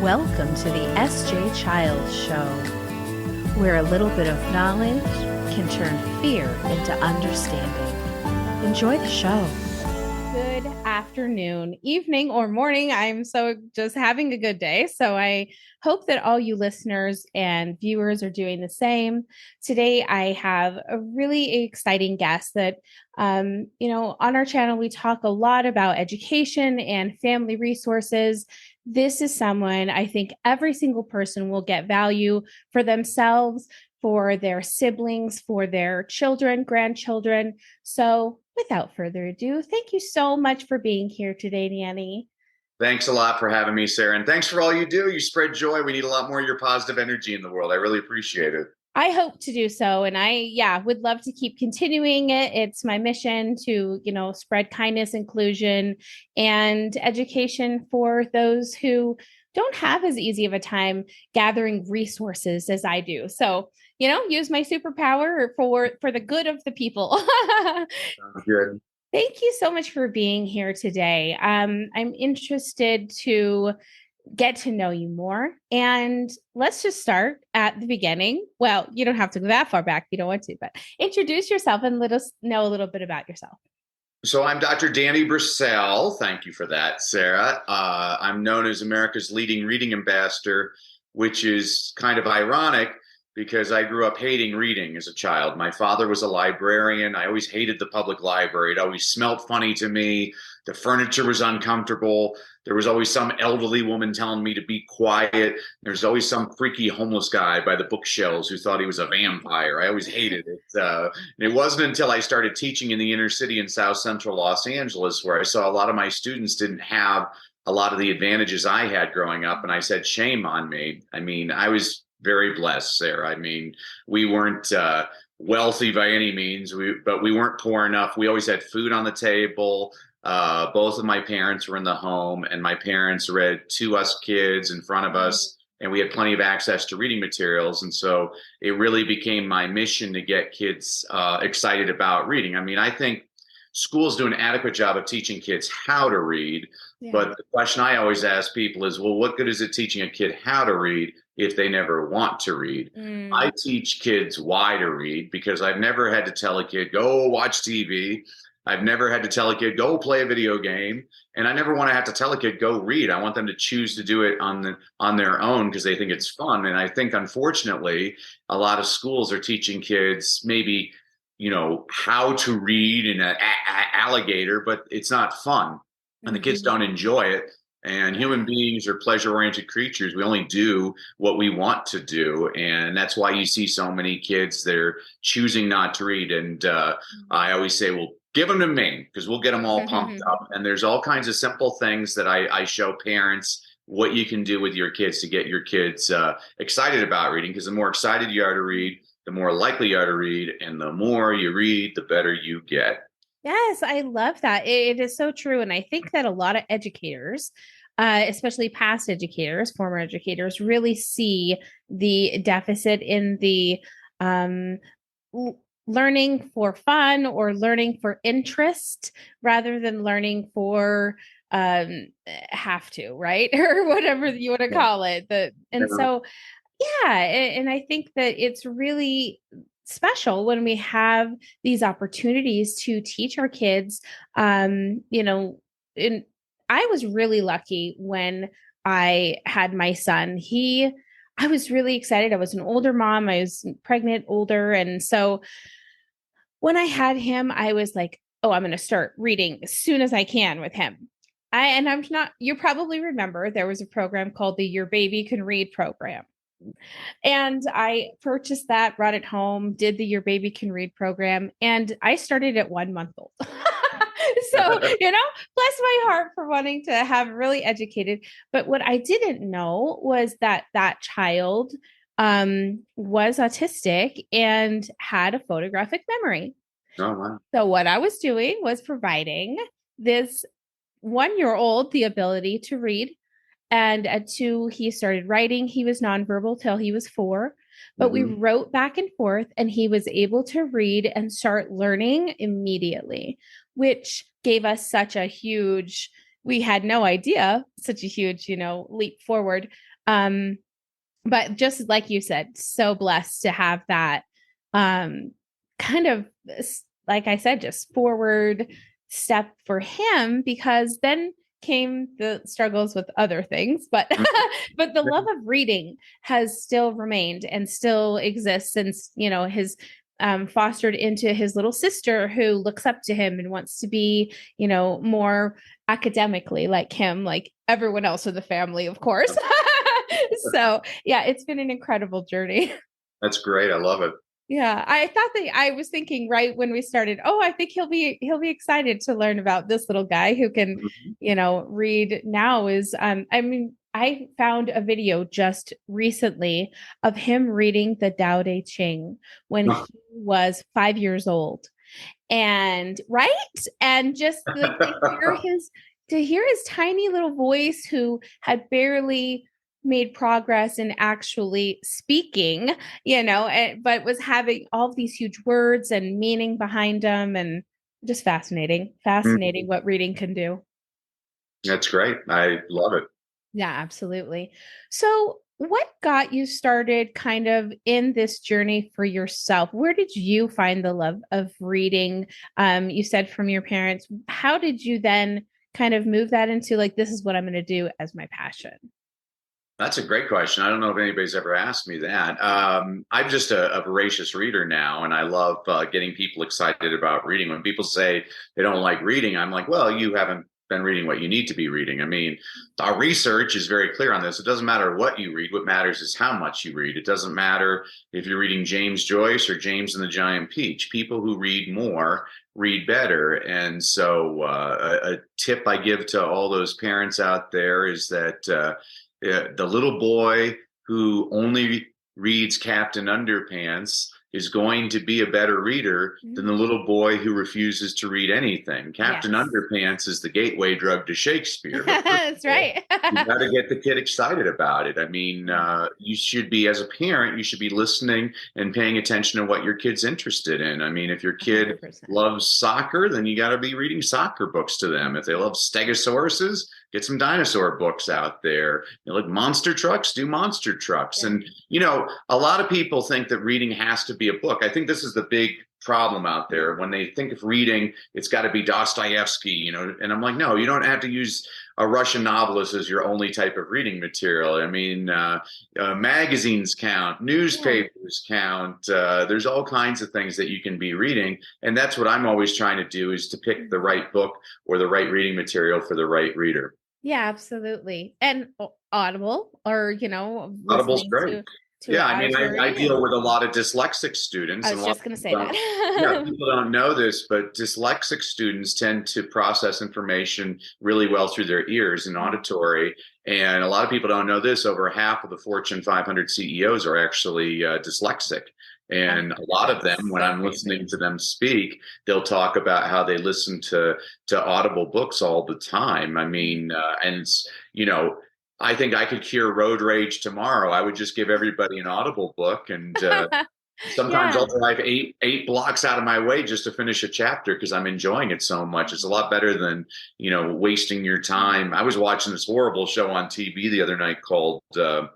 Welcome to the SJ Childs Show, where a little bit of knowledge can turn fear into understanding. Enjoy the show. Good afternoon, evening, or morning. I'm so just having a good day. So I hope that all you listeners and viewers are doing the same. Today, I have a really exciting guest that, on our channel, we talk a lot about education and family resources. This is someone I think every single person will get value for themselves, for their siblings, for their children, grandchildren. So without further ado, thank you so much for being here today, Danny. Thanks a lot for having me, Sarah. And thanks for all you do. You spread joy. We need a lot more of your positive energy in the world. I really appreciate it. I hope to do so. And I would love to keep continuing it. It's my mission to, spread kindness, inclusion, and education for those who don't have as easy of a time gathering resources as I do. So, use my superpower for the good of the people. Sounds good. Thank you so much for being here today. I'm interested to get to know you more. And let's just start at the beginning. Well, you don't have to go that far back if you don't want to, but introduce yourself and let us know a little bit about yourself. So I'm Dr. Danny Brassell. Thank you for that, Sarah. I'm known as America's leading reading ambassador, which is kind of ironic because I grew up hating reading as a child. My father was a librarian. I always hated the public library. It always smelled funny to me. The furniture was uncomfortable. There was always some elderly woman telling me to be quiet. There's always some freaky homeless guy by the bookshelves who thought he was a vampire. I always hated it. It wasn't until I started teaching in the inner city in South Central Los Angeles where I saw a lot of my students didn't have a lot of the advantages I had growing up. And I said, shame on me. I mean, I was very blessed, Sarah. I mean, we weren't wealthy by any means, but we weren't poor enough. We always had food on the table. Both of my parents were in the home, and my parents read to us kids in front of us, and we had plenty of access to reading materials. And so it really became my mission to get kids excited about reading. I mean, I think schools do an adequate job of teaching kids how to read. Yeah. But the question I always ask people is, well, what good is it teaching a kid how to read if they never want to read? I teach kids why to read because I've never had to tell a kid, go watch TV. I've never had to tell a kid, go play a video game. And I never want to have to tell a kid, go read. I want them to choose to do it on their own because they think it's fun. And I think, unfortunately, a lot of schools are teaching kids maybe, how to read in an alligator, but it's not fun. And the kids don't enjoy it. And human beings are pleasure-oriented creatures. We only do what we want to do. And that's why you see so many kids that are choosing not to read. And I always say, well, give them to me because we'll get them all pumped up. And there's all kinds of simple things that I show parents what you can do with your kids to get your kids excited about reading. Because the more excited you are to read, the more likely you are to read. And the more you read, the better you get. Yes, I love that. It is so true. And I think that a lot of educators, especially past educators, former educators, really see the deficit in the learning for fun or learning for interest rather than learning for have to, right? Or whatever you want to call it. So, and I think that it's really special when we have these opportunities to teach our kids. I was really lucky when I had my son. I was really excited. I was an older mom. I was pregnant, older. And so when I had him, I was like, oh, I'm going to start reading as soon as I can with him. You probably remember there was a program called the Your Baby Can Read program. And I purchased that, brought it home, did the Your Baby Can Read program. And I started at 1 month old. So, bless my heart for wanting to have really educated. But what I didn't know was that child was autistic and had a photographic memory. Oh, wow. So what I was doing was providing this 1-year-old the ability to read. And at 2, he started writing. He was nonverbal till he was 4, but we wrote back and forth and he was able to read and start learning immediately, which gave us such a huge we had no idea such a huge, leap forward. Um, but just like you said, so blessed to have that um, kind of, like I said, just forward step for him, because then came the struggles with other things, but but the love of reading has still remained and still exists since, his fostered into his little sister, who looks up to him and wants to be, more academically like him, like everyone else in the family, of course. So yeah, it's been an incredible journey. That's great. I love it. Yeah, I thought that I was thinking right when we started, oh, I think he'll be excited to learn about this little guy who can, Mhm. read now. Is I mean, I found a video just recently of him reading the Tao Te Ching when he was 5 years old. And right? And just to hear his tiny little voice, who had barely made progress in actually speaking, but was having all of these huge words and meaning behind them, and just fascinating what reading can do. That's great. I love it. Yeah, absolutely. So, what got you started kind of in this journey for yourself? Where did you find the love of reading? You said from your parents. How did you then kind of move that into, like, this is what I'm going to do as my passion? That's a great question. I don't know if anybody's ever asked me that. I'm just a voracious reader now, and I love getting people excited about reading. When people say they don't like reading, I'm like, well, you haven't been reading what you need to be reading. I mean, our research is very clear on this. It doesn't matter what you read. What matters is how much you read. It doesn't matter if you're reading James Joyce or James and the Giant Peach. People who read more read better. And so a tip I give to all those parents out there is that the little boy who only reads Captain Underpants is going to be a better reader than the Mm. little boy who refuses to read anything. Captain Yes. Underpants is the gateway drug to Shakespeare. But That's right. you got to get the kid excited about it. I mean, you should be, as a parent, you should be listening and paying attention to what your kid's interested in. I mean, if your kid 100%. loves soccer, then you got to be reading soccer books to them. If they love stegosauruses, get some dinosaur books out there. Like monster trucks, do monster trucks. Yeah. And, a lot of people think that reading has to be a book. I think this is the big problem out there. When they think of reading, it's got to be Dostoevsky, and I'm like, no, you don't have to use a Russian novelist as your only type of reading material. I mean, magazines count, newspapers count. There's all kinds of things that you can be reading. And that's what I'm always trying to do, is to pick the right book or the right reading material for the right reader. Yeah, absolutely. And Audible, or, Audible's listening great. to an Yeah, I mean, I auditory. deal with a lot of dyslexic students, I and a was lot just of going to people say don't, yeah, that. people don't know this, but dyslexic students tend to process information really well through their ears and auditory. And a lot of people don't know this. Over half of the Fortune 500 CEOs are actually dyslexic. And a lot of them, That's when so I'm listening crazy. to them speak, they'll talk about how they listen to Audible books all the time. I mean, and it's, I think I could cure road rage tomorrow. I would just give everybody an Audible book, and sometimes Yeah. I'll drive eight blocks out of my way just to finish a chapter because I'm enjoying it so much. It's a lot better than wasting your time. I was watching this horrible show on TV the other night called The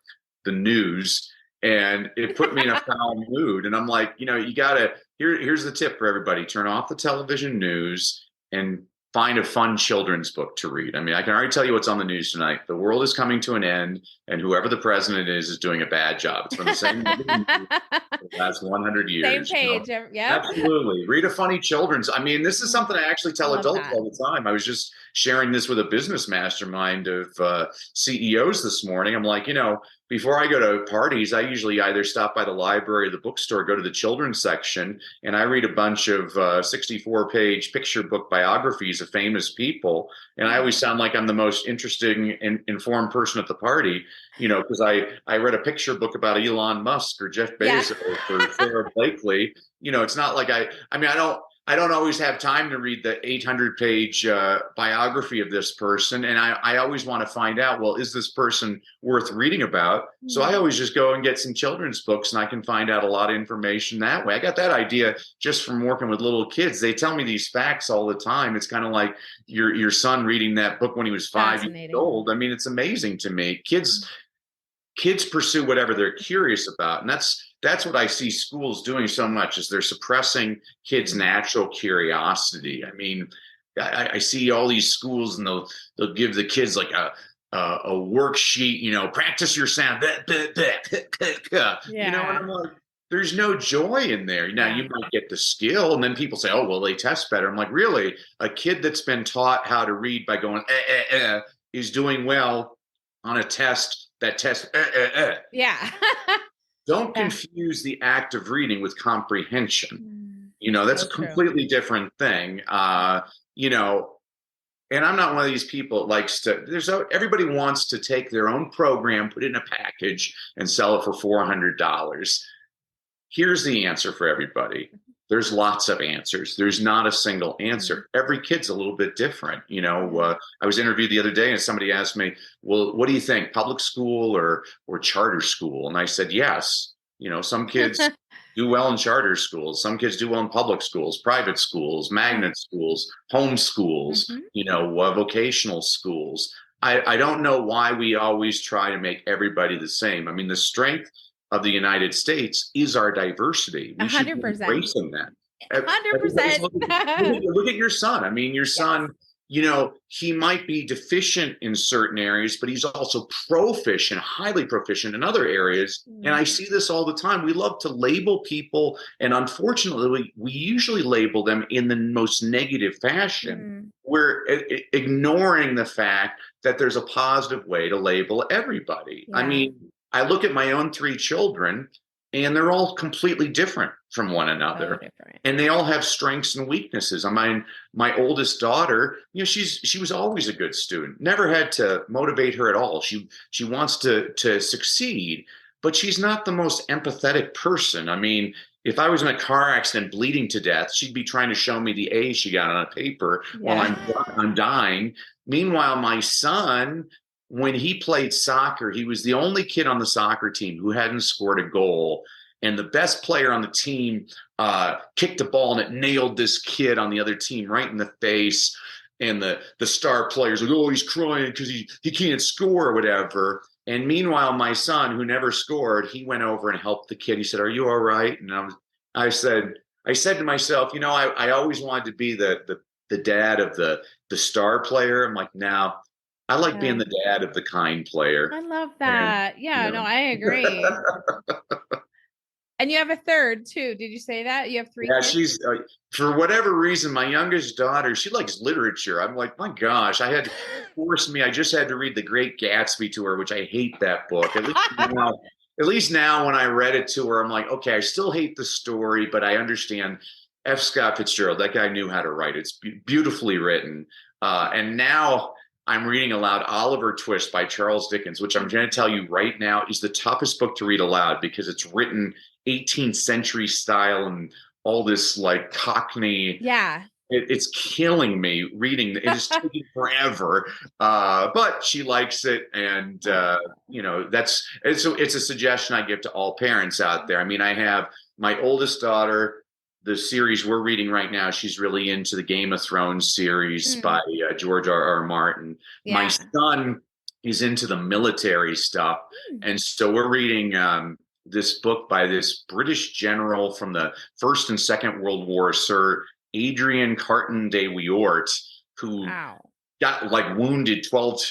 News, and it put me in a foul mood. And I'm like, you gotta here's the tip for everybody: turn off the television news and find a fun children's book to read. I mean, I can already tell you what's on the news tonight. The world is coming to an end, and whoever the president is doing a bad job. It's been the same for the last 100 Same years. page. Yep. Absolutely. Read a funny children's. I mean, this is something I actually I tell love adults that. all the time. I was just sharing this with a business mastermind of CEOs this morning. I'm like, before I go to parties, I usually either stop by the library or the bookstore, go to the children's section, and I read a bunch of 64-page picture book biographies of famous people. And I always sound like I'm the most interesting and informed person at the party, because I read a picture book about Elon Musk or Jeff Yeah. Bezos or Sarah Blakely. It's not like I mean, I don't always have time to read the 800-page biography of this person. And I always want to find out, well, is this person worth reading about? So I always just go and get some children's books, and I can find out a lot of information that way. I got that idea just from working with little kids. They tell me these facts all the time. It's kind of like your son reading that book when he was 5 years old. I mean, it's amazing to me. Kids pursue whatever they're curious about, and that's what I see schools doing so much, is they're suppressing kids' natural curiosity. I mean, I see all these schools, and they'll give the kids like a worksheet, practice your sound, yeah. And I'm like, there's no joy in there. Now you might get the skill, and then people say, oh, well, they test better. I'm like, really? A kid that's been taught how to read by going is doing well on a test that tests Yeah. Don't confuse the act of reading with comprehension. That's a completely different thing. And I'm not one of these people that likes to, everybody wants to take their own program, put it in a package, and sell it for $400. Here's the answer for everybody. There's lots of answers. There's not a single answer. Every kid's a little bit different. I was interviewed the other day, and somebody asked me, well, what do you think, public school or charter school? And I said, yes. Some kids do well in charter schools. Some kids do well in public schools, private schools, magnet schools, home schools, vocational schools. I don't know why we always try to make everybody the same. I mean, the strength of the United States is our diversity. We 100%. Should be embracing that. 100%. Look at your son. I mean, your son, he might be deficient in certain areas, but he's also proficient, highly proficient in other areas. And I see this all the time. We love to label people, and unfortunately, we usually label them in the most negative fashion. We're ignoring the fact that there's a positive way to label everybody. I mean, I look at my own 3 children, and they're all completely different from one another. And they all have strengths and weaknesses. I mean, my oldest daughter, she was always a good student. Never had to motivate her at all. She wants to succeed, but she's not the most empathetic person. I mean, if I was in a car accident bleeding to death, she'd be trying to show me the A she got on a paper while I'm dying. Meanwhile, my son, when he played soccer, he was the only kid on the soccer team who hadn't scored a goal. And the best player on the team kicked the ball, and it nailed this kid on the other team right in the face. And the star player's like, oh, he's crying because he can't score or whatever. And meanwhile, my son, who never scored, he went over and helped the kid. He said, are you all right? And I said to myself, I always wanted to be the dad of the star player. I'm like, no. I like being the dad of the kind player. I love that. And, no, I agree. And you have a third too. Did you say that? You have 3 kids? She's for whatever reason, my youngest daughter, she likes literature. I'm like, my gosh, I just had to read The Great Gatsby to her, which I hate that book. At least now when I read it to her, I'm like, okay, I still hate the story, but I understand F. Scott Fitzgerald. That guy knew how to write. It's beautifully written. And now I'm reading aloud Oliver Twist by Charles Dickens, which I'm going to tell you right now is the toughest book to read aloud because it's written 18th century style and all this like Cockney. Yeah. It's killing me reading. It is taking forever. But she likes it. And, it's a suggestion I give to all parents out there. I mean, I have my oldest daughter, the series we're reading right now, she's really into the Game of Thrones series by George R.R. Martin. Yeah. My son is into the military stuff. And so we're reading this book by this British general from the First and Second World War, Sir Adrian Carton de Wiort, who got like wounded 12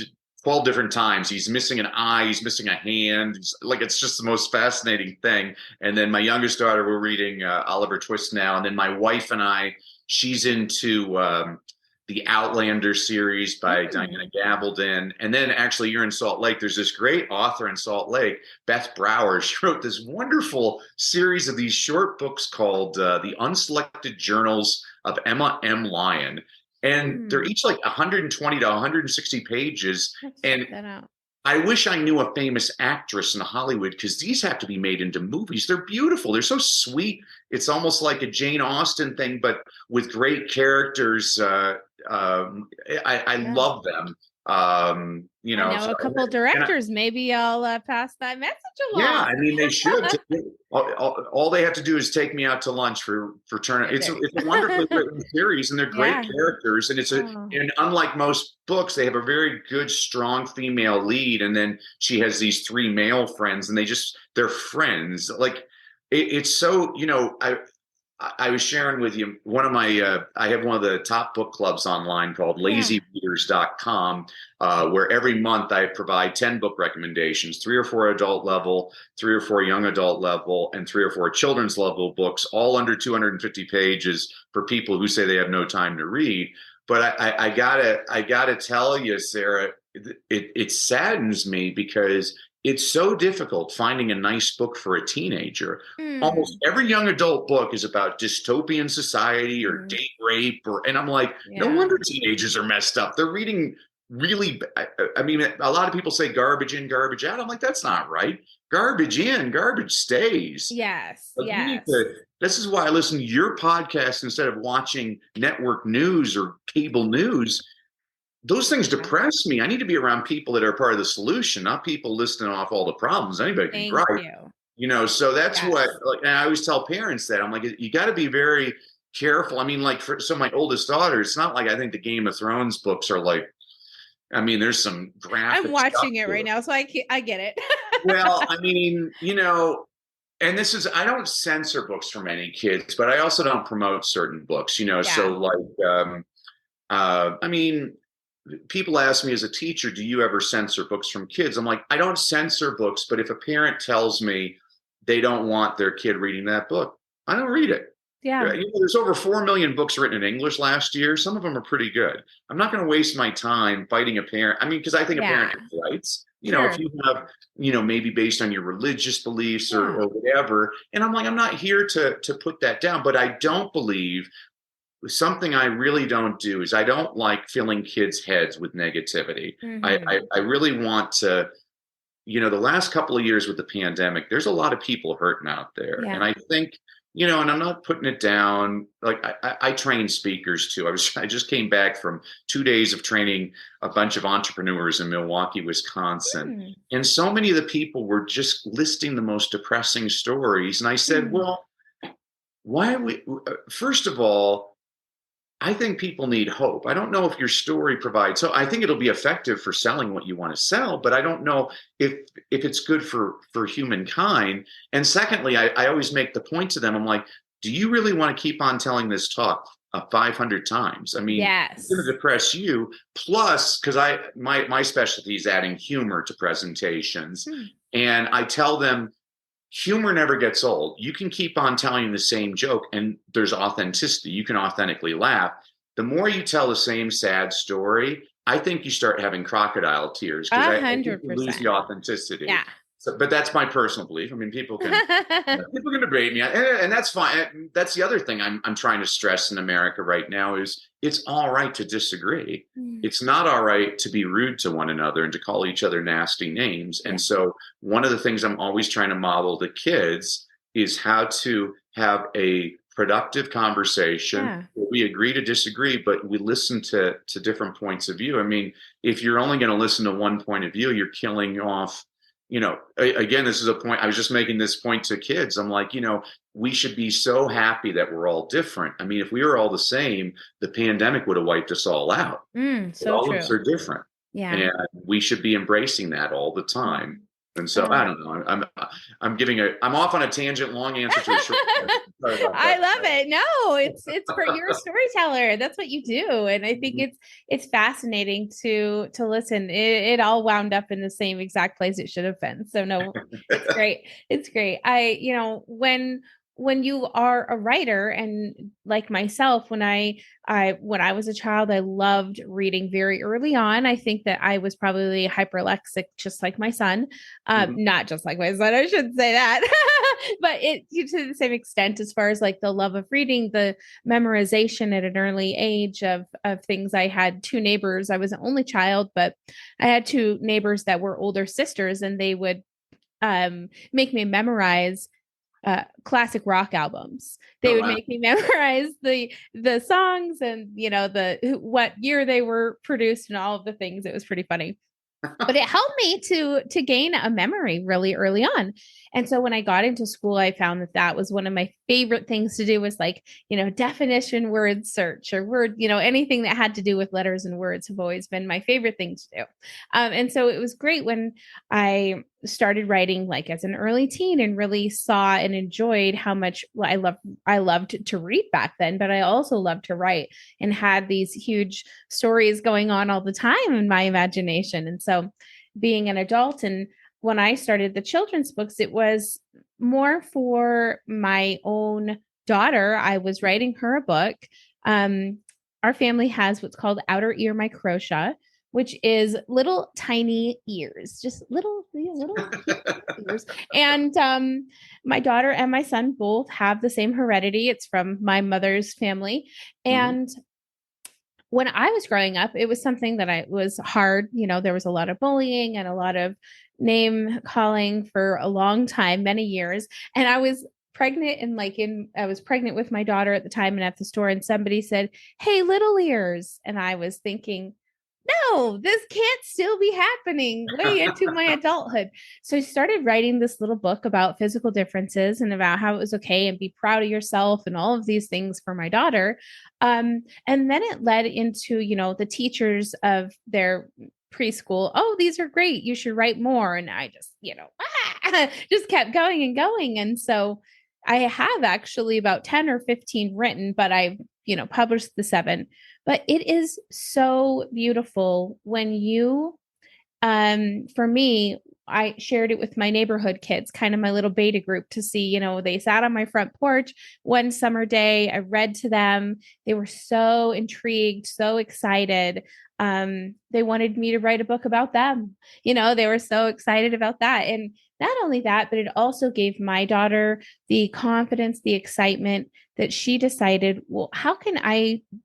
different times. He's missing an eye, he's missing a hand. It's just the most fascinating thing. And then my youngest daughter, we're reading Oliver Twist now. And then my wife and I, she's into the Outlander series by Diana Gabaldon. And then actually you're in Salt Lake. There's this great author in Salt Lake, Beth Brower. She wrote this wonderful series of these short books called The Unselected Journals of Emma M. Lyon. And they're each like 120 to 160 pages. Check that out. I wish I knew a famous actress in Hollywood because these have to be made into movies. They're beautiful. They're so sweet. It's almost like a Jane Austen thing, but with great characters. I Yeah. love them. I know So a couple and directors. Maybe I'll pass that message yeah, along. I mean they should. All they have to do is take me out to lunch for turn. It's There you it's a wonderfully written series, and they're great Yeah. characters. And Oh. and unlike most books, they have a very good, strong female lead, and then she has these three male friends, and they're friends. Like it's so I was sharing with you one of my, I have one of the top book clubs online called Yeah. lazyreaders.com, where every month I provide 10 book recommendations, 3 or 4 adult level, 3 or 4 young adult level, and 3 or 4 children's level books, all under 250 pages for people who say they have no time to read. But I gotta tell you, Sarah, it saddens me because it's so difficult finding a nice book for a teenager. Almost Hmm. every young adult book is about dystopian society or Hmm. date rape, and I'm like, no Yeah. wonder teenagers are messed up. They're reading really, I mean, a lot of people say garbage in, garbage out. I'm like, that's not right. Garbage in, garbage stays. Yes. Like you need Yes. to. This is why I listen to your podcast instead of watching network news or cable news. Those things Yeah. depress me. I need to be around people that are part of the solution, not people listing off all the problems. Anybody can Thank gripe, you. so that's what, Yes. like, and I always tell parents that I'm like, you got to be very careful. I mean, like, so my oldest daughter, it's not like I think the Game of Thrones books are like, I mean, there's some I'm graphic stuff watching it right there. now, so I get it. Well, I mean, and this is, I don't censor books from any kids, but I also don't promote certain books, so Yeah. like, I mean, people ask me as a teacher, do you ever censor books from kids? I'm like, I don't censor books, but if a parent tells me they don't want their kid reading that book, I don't read it. Yeah. There's over 4 million books written in English last year. Some of them are pretty good. I'm not going to waste my time fighting a parent. I mean, because I think a parent Yeah. has rights. If Sure. you have, maybe based on your religious beliefs Yeah. or whatever. And I'm like, I'm not here to put that down, but I don't believe something I really don't do is I don't like filling kids' heads with negativity. Hmm. I really want to, the last couple of years with the pandemic, there's a lot of people hurting out there. And Yeah. I think, and I'm not putting it down. Like I train speakers too. I just came back from 2 days of training a bunch of entrepreneurs in Milwaukee, Wisconsin. Hmm. And so many of the people were just listing the most depressing stories. And I said, Hmm. well, why are we, first of all, I think people need hope. I don't know if your story provides so I think it'll be effective for selling what you want to sell, but I don't know if it's good for humankind. And secondly, I always make the point to them. I'm like, do you really want to keep on telling this talk 500 times? I mean, it's going to Yes. depress you. Plus, because my specialty is adding humor to presentations, Hmm. and I tell them humor never gets old. You can keep on telling the same joke and there's authenticity. You can authentically laugh. The more you tell the same sad story, I think you start having crocodile tears because A I think hundred you lose the percent. authenticity. Yeah. So, but that's my personal belief. I mean, people can debate me, and that's fine. That's the other thing I'm trying to stress in America right now is it's all right to disagree. Hmm. It's not all right to be rude to one another and to call each other nasty names. Yeah. And so one of the things I'm always trying to model to kids is how to have a productive conversation Yeah. where we agree to disagree, but we listen to different points of view. I mean, if you're only going to listen to one point of view, you're killing off, again, this is a point. I was just making this point to kids. I'm like, we should be so happy that we're all different. I mean, if we were all the same, the pandemic would have wiped us all out. But So all of us true. are different, Yeah. and we should be embracing that all the time. And so I Oh. don't know. I'm off on a tangent. Long answer to a short question. Sorry about I that. love it. No, it's for you're a storyteller. That's what you do. And I think it's fascinating to listen. It all wound up in the same exact place it should have been. So no, it's great. It's great. When you are a writer and like myself, when I was a child, I loved reading very early on. I think that I was probably hyperlexic, just like my son. Mhm. Not just like my son, I shouldn't say that. but it to the same extent as far as like the love of reading, the memorization at an early age of things. I had two neighbors. I was an only child, but I had two neighbors that were older sisters, and they would make me memorize classic rock albums. They would make me memorize the songs and the what year they were produced and all of the things. It was pretty funny. But it helped me to gain a memory really early on. And so when I got into school, I found that was one of my favorite things to do, was like, definition word search or word, anything that had to do with letters and words have always been my favorite thing to do. And so it was great when I started writing like as an early teen and really saw and enjoyed how much I loved to read back then, but I also loved to write and had these huge stories going on all the time in my imagination. And so being an adult, and when I started the children's books, it was more for my own daughter. I was writing her a book. Our family has what's called outer ear microtia, which is little tiny ears, just little ears. And my daughter and my son both have the same heredity. It's from my mother's family. And when I was growing up, it was something that was hard. There was a lot of bullying and a lot of name calling for a long time, many years. And I was pregnant I was pregnant with my daughter at the time and at the store, and somebody said, "Hey, little ears." And I was thinking, no, this can't still be happening way into my adulthood. So I started writing this little book about physical differences and about how it was okay and be proud of yourself and all of these things for my daughter. And then it led into, the teachers of their preschool. "Oh, these are great. You should write more." And I just, just kept going and going. And so I have actually about 10 or 15 written, but I've, published the 7. But it is so beautiful when you, for me, I shared it with my neighborhood kids, kind of my little beta group, to see, they sat on my front porch one summer day. I read to them. They were so intrigued, so excited. They wanted me to write a book about them. They were so excited about that. And not only that, but it also gave my daughter the confidence, the excitement that she decided, well,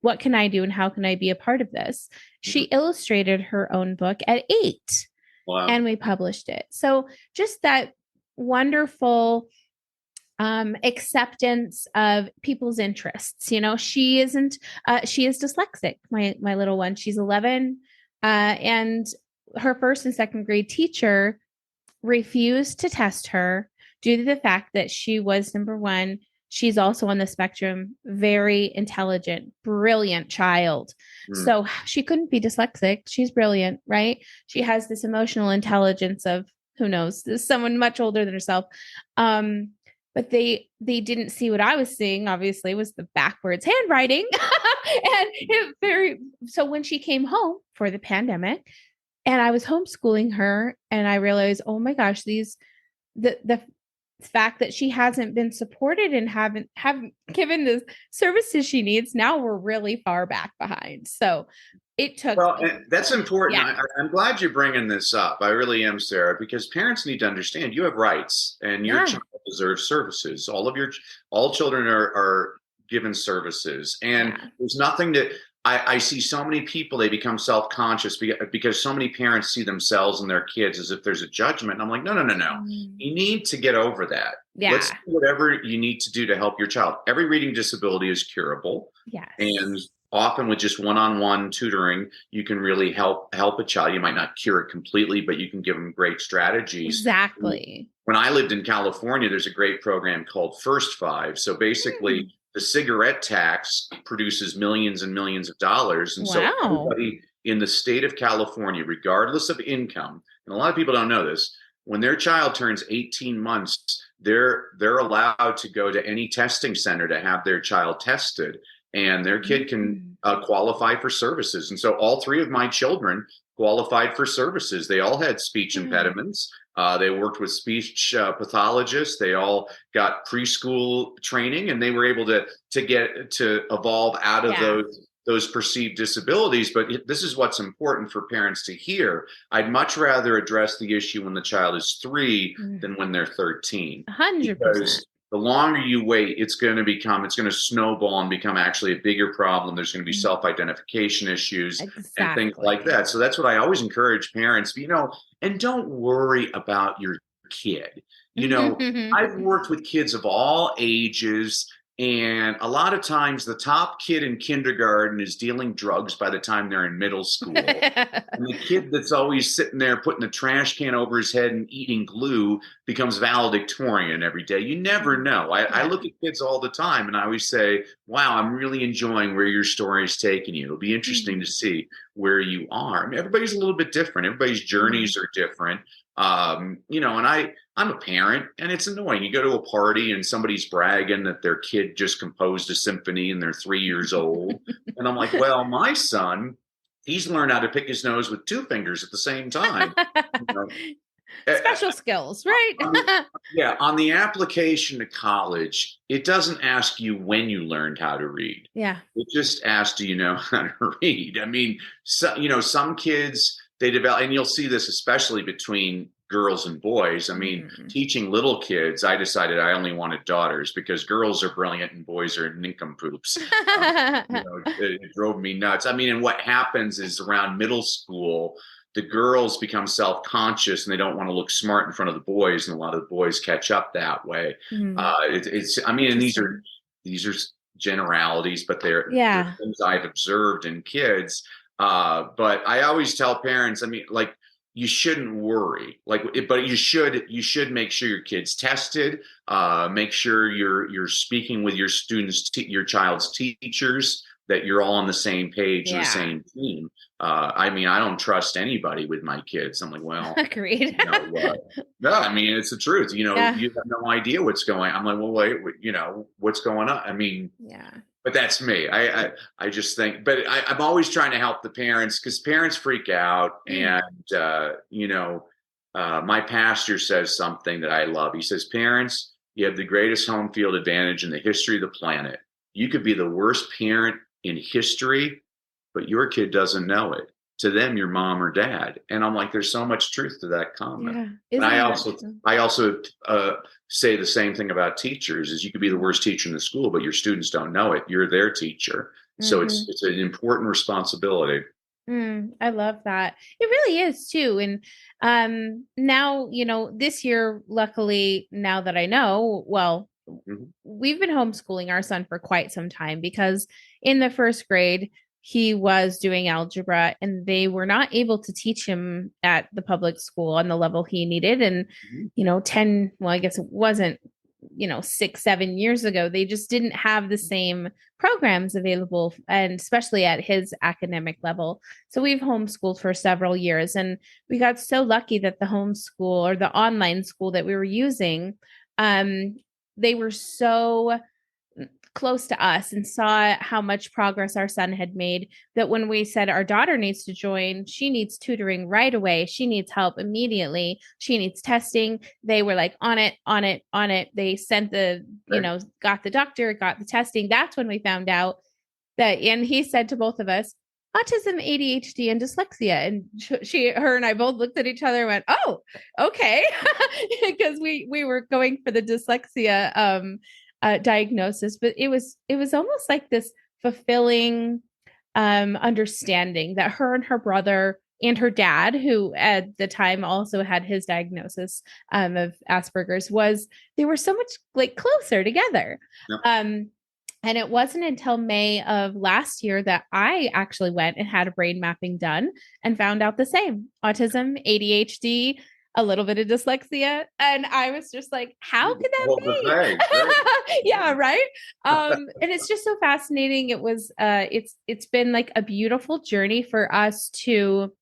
what can I do and how can I be a part of this? She illustrated her own book at 8. Wow. And we published it. So just that wonderful acceptance of people's interests. She is dyslexic. My little one, she's 11. And her first and second grade teacher refused to test her due to the fact that she was, number one, she's also on the spectrum, very intelligent, brilliant child. So she couldn't be dyslexic. She's brilliant, right? She has this emotional intelligence of, who knows, someone much older than herself. But they didn't see what I was seeing, obviously, was the backwards handwriting. So when she came home for the pandemic and I was homeschooling her, and I realized, oh my gosh, the fact that she hasn't been supported and haven't given the services she needs, now we're really far back behind. So it took. Well, that's important. Yeah. I'm glad you're bringing this up. I really am, Sarah, because parents need to understand you have rights and your child deserves services. All children are given services, and there's nothing that I see so many people, they become self-conscious because so many parents see themselves and their kids as if there's a judgment. And I'm like, no. You need to get over that. Yeah. Let's do whatever you need to do to help your child. Every reading disability is curable. Yes. And often with just one-on-one tutoring, you can really help a child. You might not cure it completely, but you can give them great strategies. Exactly. When I lived in California, there's a great program called First Five. So basically, the cigarette tax produces millions and millions of dollars. And so everybody in the state of California, regardless of income, and a lot of people don't know this, when their child turns 18 months, they're allowed to go to any testing center to have their child tested, and their kid can qualify for services. And so all 3 of my children qualified for services. They all had speech impediments. They worked with speech pathologists. They all got preschool training, and they were able to evolve out of those perceived disabilities. But this is what's important for parents to hear. I'd much rather address the issue when the child is 3 than when they're 13. 100%. Because the longer you wait, it's going to snowball and become actually a bigger problem. There's going to be self-identification issues and things like that. So that's what I always encourage parents, and don't worry about your kid. I've worked with kids of all ages, and a lot of times the top kid in kindergarten is dealing drugs by the time they're in middle school. And the kid that's always sitting there putting the trash can over his head and eating glue becomes valedictorian every day. You never know. I look at kids all the time and I always say, wow, I'm really enjoying where your story is taking you. It'll be interesting to see where you are. I mean, everybody's a little bit different. Everybody's journeys are different. And I'm a parent, and it's annoying. You go to a party and somebody's bragging that their kid just composed a symphony and they're 3 years old. And I'm like, well, my son, he's learned how to pick his nose with 2 fingers at the same time. Special skills, right? On the application to college, it doesn't ask you when you learned how to read. Yeah. It just asks, do you know how to read? I mean, some kids, they develop, and you'll see this especially between girls and boys. I mean, teaching little kids, I decided I only wanted daughters because girls are brilliant and boys are nincompoops. It drove me nuts. I mean, and what happens is around middle school, the girls become self-conscious and they don't want to look smart in front of the boys, and a lot of the boys catch up that way. And these are generalities, but they're things I've observed in kids. But I always tell parents, you shouldn't worry, but you should make sure your kid's tested. Make sure you're speaking with your students, your child's teachers, that you're all on the same page and the same team. I don't trust anybody with my kids. I'm like, well, agreed. No, it's the truth. You have no idea what's going on. I'm like, well, wait, what's going on? But that's me. I just think, but I'm always trying to help the parents, because parents freak out. And, my pastor says something that I love. He says, parents, you have the greatest home field advantage in the history of the planet. You could be the worst parent in history, but your kid doesn't know it. To them, your mom or dad. And I'm like, there's so much truth to that comment. And I also say the same thing about teachers, is you could be the worst teacher in the school, but your students don't know it. You're their teacher. So it's an important responsibility. I love that. It really is too. And now, this year, luckily, now that I know, we've been homeschooling our son for quite some time, because in the first grade, he was doing algebra and they were not able to teach him at the public school on the level he needed. And, I guess it wasn't, 6-7 years ago, they just didn't have the same programs available, and especially at his academic level. So we've homeschooled for several years, and we got so lucky that the homeschool, or the online school that we were using, they were so close to us and saw how much progress our son had made, that when we said our daughter needs to join, she needs tutoring right away, she needs help immediately, she needs testing, they were like on it. They sent got the doctor, got the testing. That's when we found out that, and he said to both of us, autism, ADHD, and dyslexia. And her and I both looked at each other and went, oh, okay. Because we were going for the dyslexia diagnosis, but it was almost like this fulfilling understanding that her and her brother and her dad, who at the time also had his diagnosis of Asperger's, they were so much closer together. Yep. And it wasn't until May of last year that I actually went and had a brain mapping done and found out the same: autism, ADHD, a little bit of dyslexia. And I was just like, how could that be? Yeah, right. And it's just so fascinating. It was, it's been like a beautiful journey for us to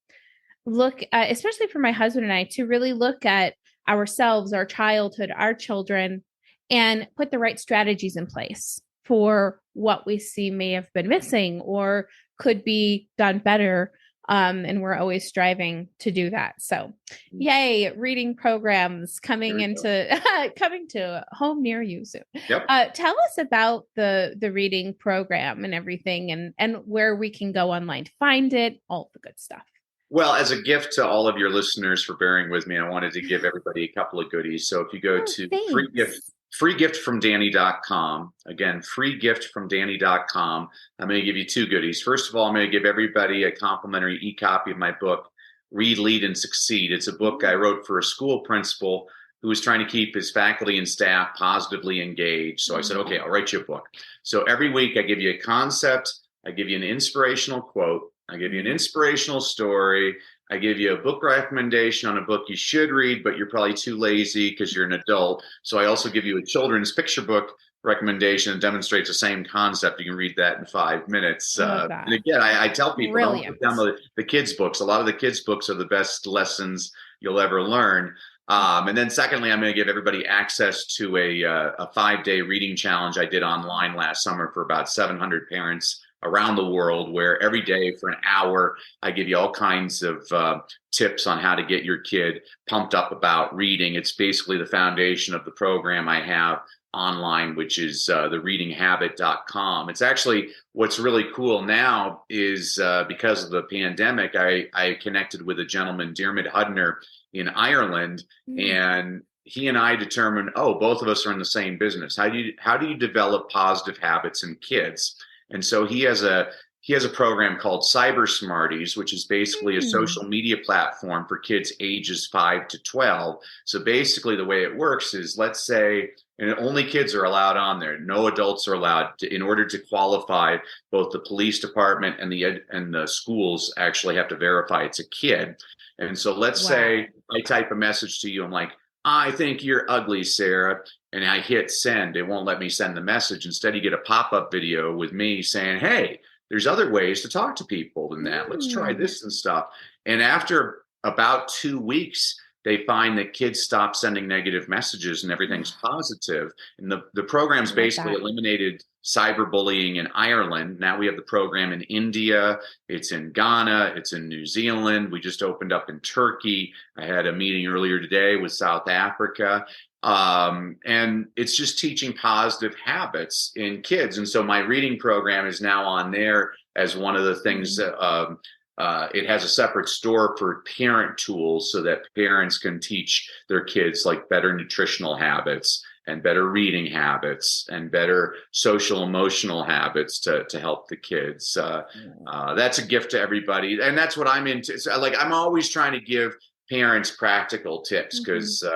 look at, especially for my husband and I, to really look at ourselves, our childhood, our children, and put the right strategies in place for what we see may have been missing or could be done better And we're always striving to do that. So yay, reading programs coming into coming to a home near you soon. Yep. Tell us about the reading program and everything, and where we can go online to find it, all the good stuff. Well, as a gift to all of your listeners for bearing with me, I wanted to give everybody a couple of goodies. So if you go to freegiftfromdanny.com, again, freegiftfromdanny.com, I'm going to give you two goodies. First of all, I'm going to give everybody a complimentary e-copy of my book, Read, Lead, and Succeed. It's a book I wrote for a school principal who was trying to keep his faculty and staff positively engaged. So I said, okay, I'll write you a book. So every week I give you a concept, I give you an inspirational quote, I give you an inspirational story. I give you a book recommendation on a book you should read, but you're probably too lazy because you're an adult. So I also give you a children's picture book recommendation that demonstrates the same concept. You can read that in 5 minutes. And again, I tell people, don't put down the kids' books. A lot of the kids' books are the best lessons you'll ever learn. And then secondly, I'm going to give everybody access to a 5-day reading challenge I did online last summer for about 700 parents around the world, where every day for an hour, I give you all kinds of tips on how to get your kid pumped up about reading. It's basically the foundation of the program I have online, which is thereadinghabit.com. It's actually, what's really cool now is because of the pandemic, I connected with a gentleman, Dermot Hudner, in Ireland, and he and I determined, both of us are in the same business. How do you develop positive habits in kids? And so he has a program called Cyber Smarties, which is basically a social media platform for kids ages 5 to 12. So basically the way it works is, let's say, and only kids are allowed on there. No adults are allowed in order to qualify. Both the police department and the schools actually have to verify it's a kid. And so let's say I type a message to you. I'm like, I think you're ugly, Sarah. And I hit send. It won't let me send the message. Instead, you get a pop-up video with me saying, hey, there's other ways to talk to people than that. Let's try this and stuff. And after about 2 weeks, they find that kids stop sending negative messages and everything's positive. And the program's basically eliminated cyberbullying in Ireland. Now we have the program in India, it's in Ghana, it's in New Zealand. We just opened up in Turkey. I had a meeting earlier today with South Africa. And it's just teaching positive habits in kids. And so my reading program is now on there as one of the things that it has a separate store for parent tools so that parents can teach their kids like better nutritional habits and better reading habits and better social emotional habits to help the kids. That's a gift to everybody. And that's what I'm into. So, like, I'm always trying to give parents practical tips because,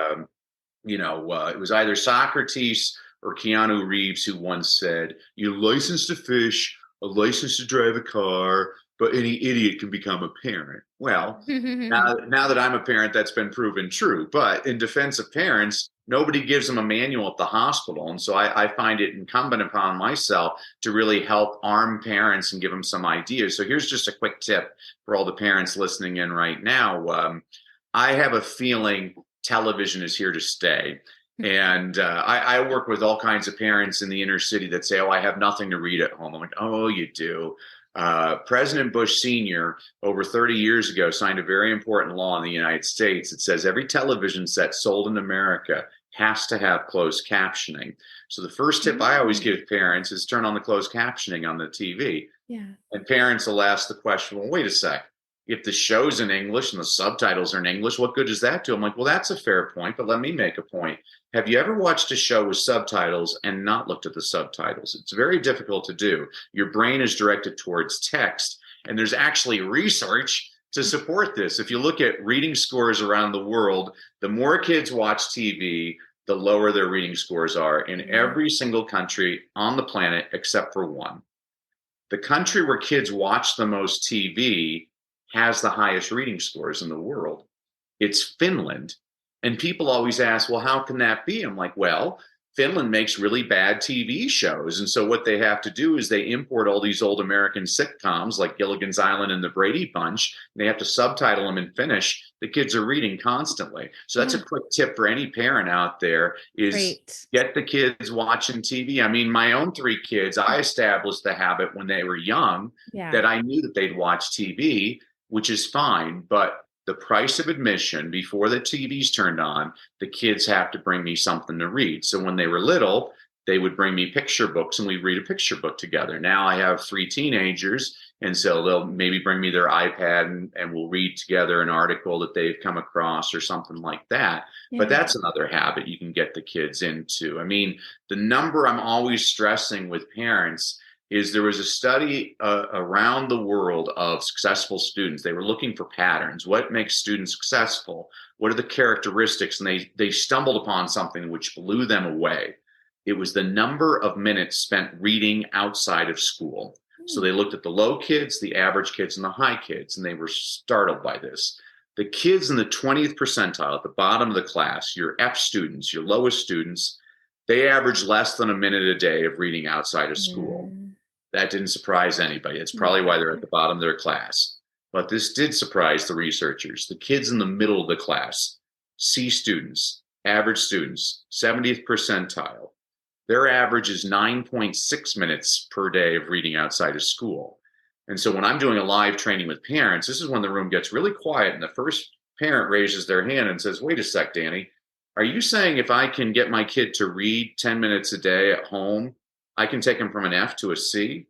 it was either Socrates or Keanu Reeves who once said, you're licensed to fish, a license to drive a car, but any idiot can become a parent. Well, now that I'm a parent, that's been proven true. But in defense of parents, nobody gives them a manual at the hospital. And so I find it incumbent upon myself to really help arm parents and give them some ideas. So here's just a quick tip for all the parents listening in right now. I have a feeling television is here to stay. And I work with all kinds of parents in the inner city that say, I have nothing to read at home. I'm like, oh, you do. President Bush Sr. over 30 years ago signed a very important law in the United States. It says every television set sold in America has to have closed captioning. So the first tip I always give parents is turn on the closed captioning on the TV. Yeah. And parents will ask the question, well, wait a sec. If the show's in English and the subtitles are in English, what good does that do? I'm like, well, that's a fair point, but let me make a point. Have you ever watched a show with subtitles and not looked at the subtitles? It's very difficult to do. Your brain is directed towards text, and there's actually research to support this. If you look at reading scores around the world, the more kids watch TV, the lower their reading scores are in every single country on the planet except for one. The country where kids watch the most TV has the highest reading scores in the world. It's Finland. And people always ask, well, how can that be? I'm like, well, Finland makes really bad TV shows. And so what they have to do is they import all these old American sitcoms like Gilligan's Island and the Brady Bunch. And they have to subtitle them in Finnish. The kids are reading constantly. So that's a quick tip for any parent out there is get the kids watching TV. I mean, my own 3 kids, I established the habit when they were young that I knew that they'd watch TV. which is fine. But the price of admission before the TV's turned on, the kids have to bring me something to read. So when they were little, they would bring me picture books and we'd read a picture book together. Now I have 3 teenagers, and so they'll maybe bring me their iPad and we'll read together an article that they've come across or something like that. Yeah. But that's another habit you can get the kids into. I mean, the number I'm always stressing with parents is there was a study around the world of successful students. They were looking for patterns. What makes students successful? What are the characteristics? And they stumbled upon something which blew them away. It was the number of minutes spent reading outside of school. So they looked at the low kids, the average kids, and the high kids, and they were startled by this. The kids in the 20th percentile at the bottom of the class, your F students, your lowest students, they average less than a minute a day of reading outside of school. That didn't surprise anybody. It's probably why they're at the bottom of their class. But this did surprise the researchers. The kids in the middle of the class, C students, average students, 70th percentile, their average is 9.6 minutes per day of reading outside of school. And so when I'm doing a live training with parents, this is when the room gets really quiet and the first parent raises their hand and says, wait a sec, Danny, are you saying if I can get my kid to read 10 minutes a day at home, I can take him from an F to a C?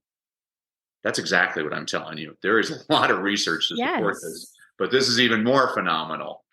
That's exactly what I'm telling you. There is a lot of research to support this, but this is even more phenomenal.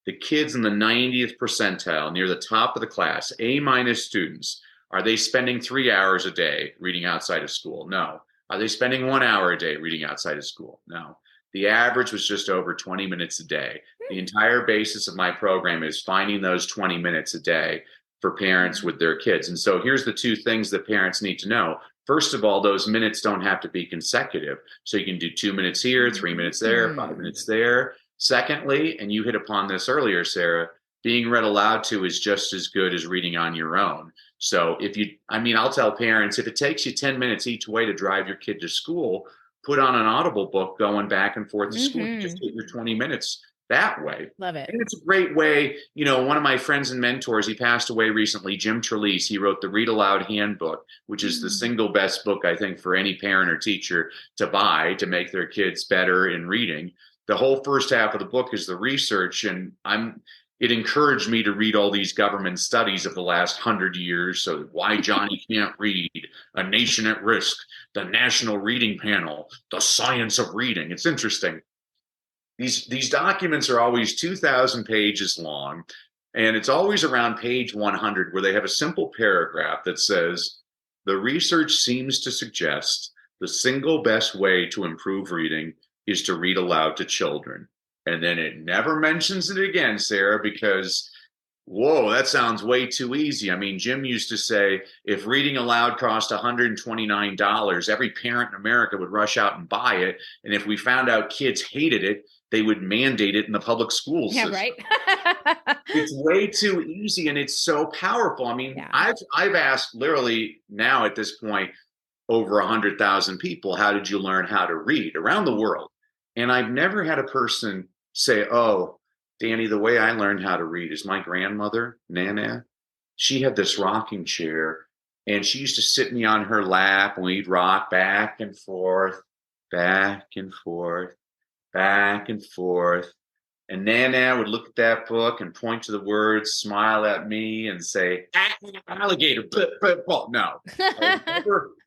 The kids in the 90th percentile, near the top of the class, A- students, are they spending 3 hours a day reading outside of school? No. Are they spending 1 hour a day reading outside of school? No. The average was just over 20 minutes a day. The entire basis of my program is finding those 20 minutes a day for parents with their kids. And so here's the two things that parents need to know. First of all, those minutes don't have to be consecutive. So you can do 2 minutes here, 3 minutes there, 5 minutes there. Secondly, and you hit upon this earlier, Sarah, being read aloud to is just as good as reading on your own. So I'll tell parents, if it takes you 10 minutes each way to drive your kid to school, put on an Audible book going back and forth to school. You just get your 20 minutes that way. Love it. And it's a great way. One of my friends and mentors, he passed away recently, Jim Trelease, he wrote the Read Aloud Handbook, which is the single best book, I think, for any parent or teacher to buy to make their kids better in reading. The whole first half of the book is the research, and it encouraged me to read all these government studies of the last 100 years. So why Johnny can't read, A Nation at Risk, the National Reading Panel, the Science of Reading. It's interesting. These documents are always 2,000 pages long, and it's always around page 100 where they have a simple paragraph that says, the research seems to suggest the single best way to improve reading is to read aloud to children. And then it never mentions it again, Sarah, because, whoa, that sounds way too easy. I mean, Jim used to say, if reading aloud cost $129, every parent in America would rush out and buy it. And if we found out kids hated it, they would mandate it in the public schools. Yeah, right. It's way too easy, and it's so powerful. I mean, I've asked literally now at this point over 100,000 people, how did you learn how to read around the world? And I've never had a person say, oh, Danny, the way I learned how to read is my grandmother, Nana. She had this rocking chair, and she used to sit me on her lap, and we'd rock back and forth, back and forth, back and forth. And Nana would look at that book and point to the words, smile at me, and say, alligator. No,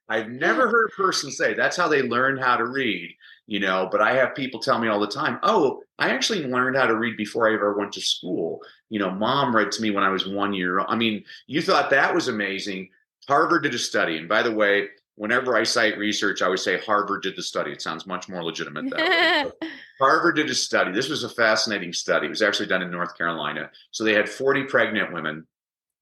I've never heard a person say that's how they learned how to read. But I have people tell me all the time, oh, I actually learned how to read before I ever went to school. Mom read to me when I was 1 year old. I mean, you thought that was amazing. Harvard did a study. And by the way, whenever I cite research, I always say Harvard did the study. It sounds much more legitimate that way. Harvard did a study. This was a fascinating study. It was actually done in North Carolina. So they had 40 pregnant women,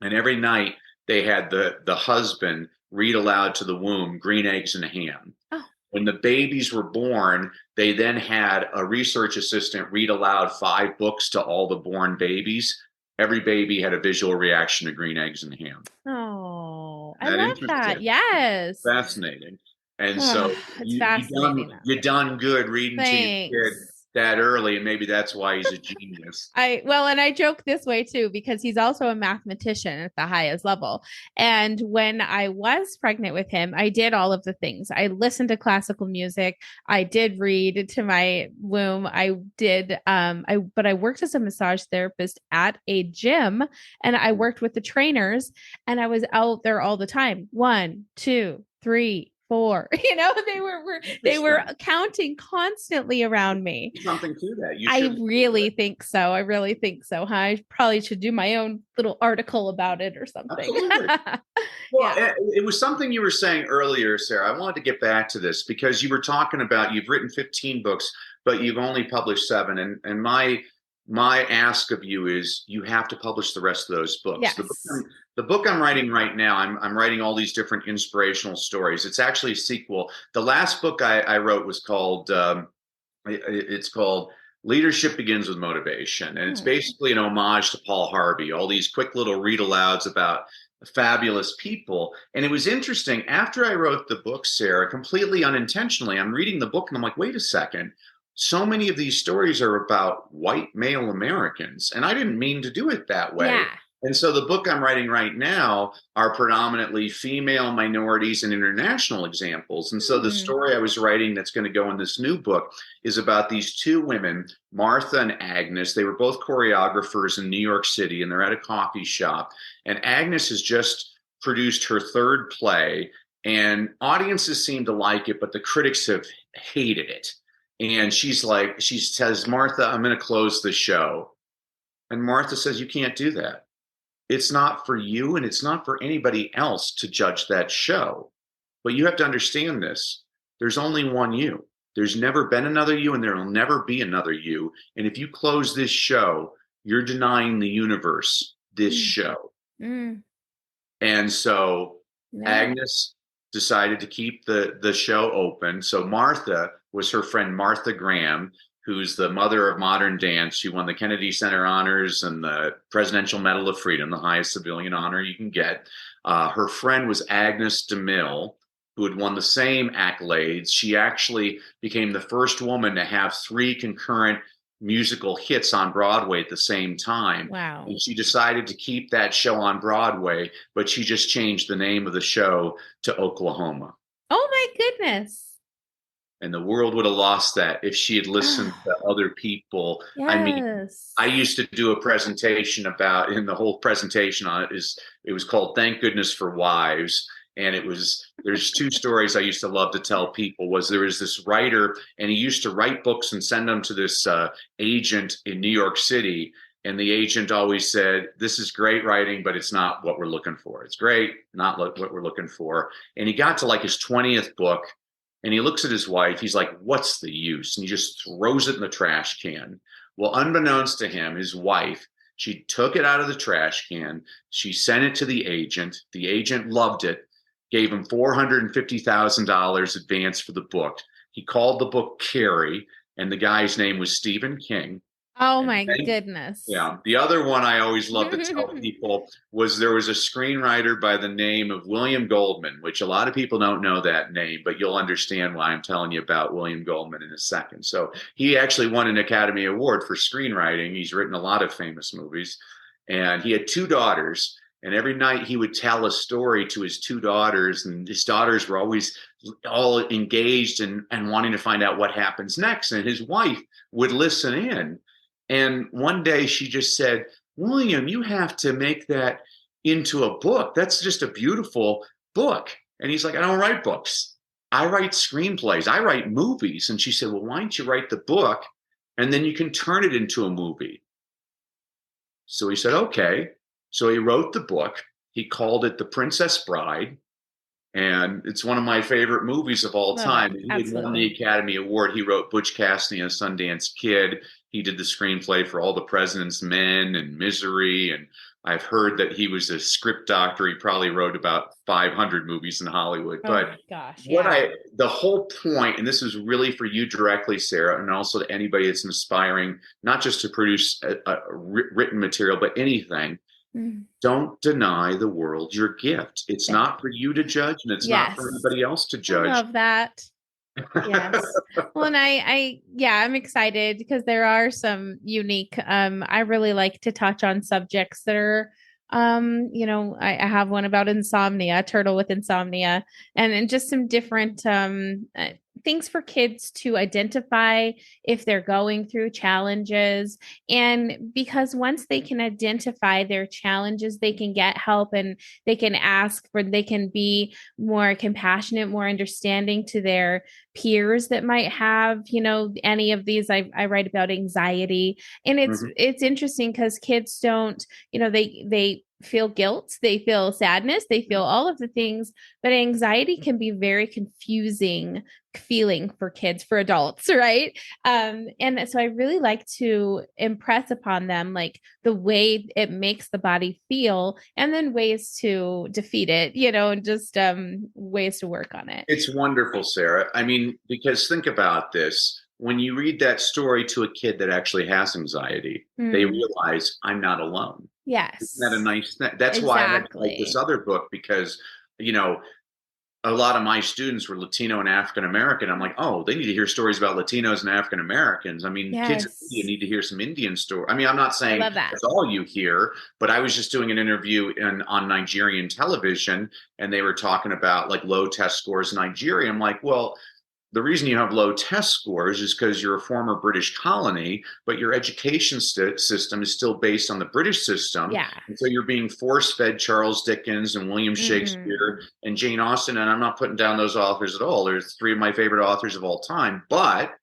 and every night they had the husband read aloud to the womb, green eggs and ham. Oh. When the babies were born, they then had a research assistant read aloud 5 books to all the born babies. Every baby had a visual reaction to green eggs and ham. Oh, I love that. Yes. Fascinating. And so it's fascinating. you done good reading Thanks. to your kid that early, and maybe that's why he's a genius. And I joke this way too, because he's also a mathematician at the highest level. And when I was pregnant with him, I did all of the things. I listened to classical music. I did read to my womb. But I worked as a massage therapist at a gym, and I worked with the trainers, and I was out there all the time. 1, 2, 3, 4. They were counting constantly around me. Something to that. You I should. really think so. I really think so. I probably should do my own little article about it or something. Absolutely. Well, it was something you were saying earlier, Sarah. I wanted to get back to this because you were talking about you've written 15 books, but you've only published 7. And my ask of you is you have to publish the rest of those books. Yes. The book I'm writing right now, I'm writing all these different inspirational stories. It's actually a sequel. The last book I wrote was called it's called Leadership Begins with Motivation. And it's basically an homage to Paul Harvey, all these quick little read alouds about fabulous people. And it was interesting. After I wrote the book, Sarah, completely unintentionally, I'm reading the book and I'm like, wait a second. So many of these stories are about white male Americans. And I didn't mean to do it that way. Yeah. And so the book I'm writing right now are predominantly female, minorities, and international examples. And so the story I was writing that's going to go in this new book is about these 2 women, Martha and Agnes. They were both choreographers in New York City, and they're at a coffee shop. And Agnes has just produced her 3rd play, and audiences seem to like it, but the critics have hated it. And she says, Martha, I'm going to close the show. And Martha says, you can't do that. It's not for you, and it's not for anybody else to judge that show. But you have to understand this. There's only one you. There's never been another you, and there will never be another you. And if you close this show, you're denying the universe this show. And so Agnes decided to keep the show open. So Martha was her friend Martha Graham, who's the mother of modern dance. She won the Kennedy Center Honors and the Presidential Medal of Freedom, the highest civilian honor you can get. Her friend was Agnes DeMille, who had won the same accolades. She actually became the first woman to have 3 concurrent musical hits on Broadway at the same time. Wow. And she decided to keep that show on Broadway, but she just changed the name of the show to Oklahoma. Oh my goodness. And the world would have lost that if she had listened to other people. Yes. I mean, I used to do a presentation about, and the whole presentation on it was called Thank Goodness for Wives. And there's 2 stories I used to love to tell people. There was this writer, and he used to write books and send them to this agent in New York City. And the agent always said, this is great writing, but it's not what we're looking for. It's great, not what we're looking for. And he got to like his 20th book, and he looks at his wife. He's like, what's the use? And he just throws it in the trash can. Well, unbeknownst to him, his wife, she took it out of the trash can. She sent it to the agent. The agent loved it, gave him $450,000 advance for the book. He called the book Carrie, and the guy's name was Stephen King. Oh my goodness. Yeah. The other one I always love to tell people was there was a screenwriter by the name of William Goldman, which a lot of people don't know that name, but you'll understand why I'm telling you about William Goldman in a second. So he actually won an Academy Award for screenwriting. He's written a lot of famous movies, and he had 2 daughters. And every night he would tell a story to his 2 daughters, and his daughters were always all engaged and wanting to find out what happens next. And his wife would listen in. And one day she just said, William, you have to make that into a book. That's just a beautiful book. And he's like, I don't write books. I write screenplays. I write movies. And she said, well, why don't you write the book and then you can turn it into a movie? So he said, okay. So he wrote the book. He called it The Princess Bride. And it's one of my favorite movies of all time. He had won the Academy Award. He wrote Butch Cassidy and a Sundance Kid. He did the screenplay for All the President's Men and Misery. And I've heard that he was a script doctor. He probably wrote about 500 movies in Hollywood. But the whole point, and this is really for you directly, Sarah, and also to anybody that's aspiring, not just to produce a written material, but anything. Don't deny the world your gift. It's not for you to judge, and it's not for anybody else to judge. I love that. Yes. Well, and I'm excited because there are some unique, I really like to touch on subjects that are, I have one about insomnia, a turtle with insomnia, and just some different, things for kids to identify if they're going through challenges. And because once they can identify their challenges, they can get help and they can be more compassionate, more understanding to their peers that might have, any of these. I write about anxiety, and Mhm. it's interesting because kids don't, they feel guilt, they feel sadness, they feel all of the things, but anxiety can be very confusing feeling for kids, for adults, right? And so I really like to impress upon them like the way it makes the body feel, and then ways to defeat it, and just ways to work on it. It's wonderful, Sarah. I mean, because think about this. When you read that story to a kid that actually has anxiety, they Mm, realize I'm not alone. Isn't that a yes, nice thing? That's why I had to write this exactly. other book because, you know, a lot of my students were Latino and African American. I'm like, oh, they need to hear stories about Latinos and African Americans. I mean, kids in India Yes, need to hear some Indian story. I mean, I'm not I saying love that. that's all you hear, but I was just doing an interview on Nigerian television, and they were talking about like low test scores in Nigeria. I'm like, well, the reason you have low test scores is because you're a former British colony, but your education system is still based on the British system. Yeah. And so you're being force fed Charles Dickens and William Mm-mm. Shakespeare and Jane Austen. And I'm not putting down those authors at all. There's three of my favorite authors of all time. But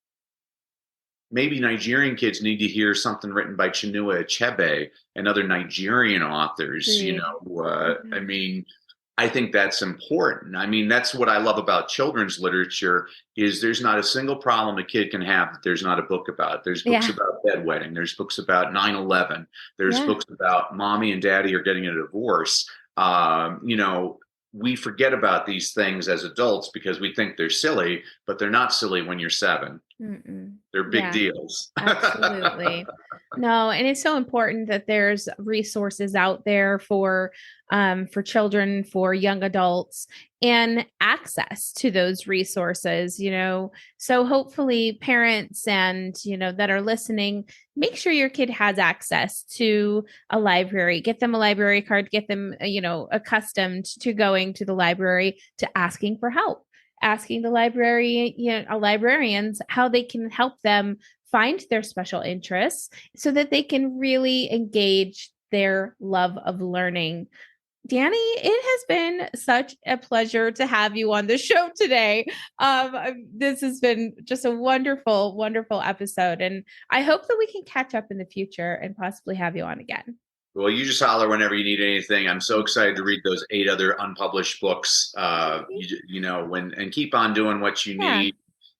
maybe Nigerian kids need to hear something written by Chinua Achebe and other Nigerian authors. Agreed. I Mhm. mean, I think that's important. I mean, that's what I love about children's literature is there's not a single problem a kid can have that there's not a book about. There's books Yeah. about bedwetting. There's books about 9/11. There's Yeah. books about mommy and daddy are getting a divorce. We forget about these things as adults because we think they're silly, but they're not silly when you're 7. Mm-mm. They're big Yeah. deals. Absolutely. No, and it's so important that there's resources out there for children, for young adults, and access to those resources, So hopefully parents and, that are listening, make sure your kid has access to a library. Get them a library card, get them, accustomed to going to the library, to asking for help, asking the library, librarians how they can help them find their special interests so that they can really engage their love of learning. Danny, it has been such a pleasure to have you on the show today. This has been just a wonderful, wonderful episode. And I hope that we can catch up in the future and possibly have you on again. Well, you just holler whenever you need anything. I'm so excited to read those 8 other unpublished books. And keep on doing what you Yeah. need.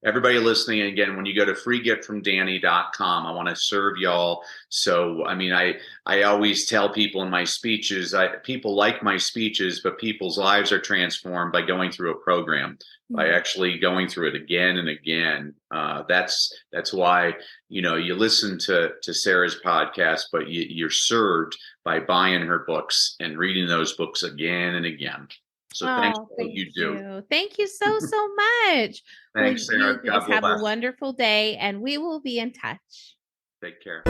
Everybody listening, again, when you go to freegiftfromdanny.com, I want to serve y'all. So, I mean, I always tell people in my speeches, people like my speeches, but people's lives are transformed by going through a program, by Mm. actually going through it again and again. That's why you listen to Sarah's podcast, but you're served by buying her books and reading those books again and again. So thanks Oh, for what thank you do. you. Thank you so, so much. Well, Thanks, you Sarah. guys God have a bless. wonderful day, and we will be in touch. Take care.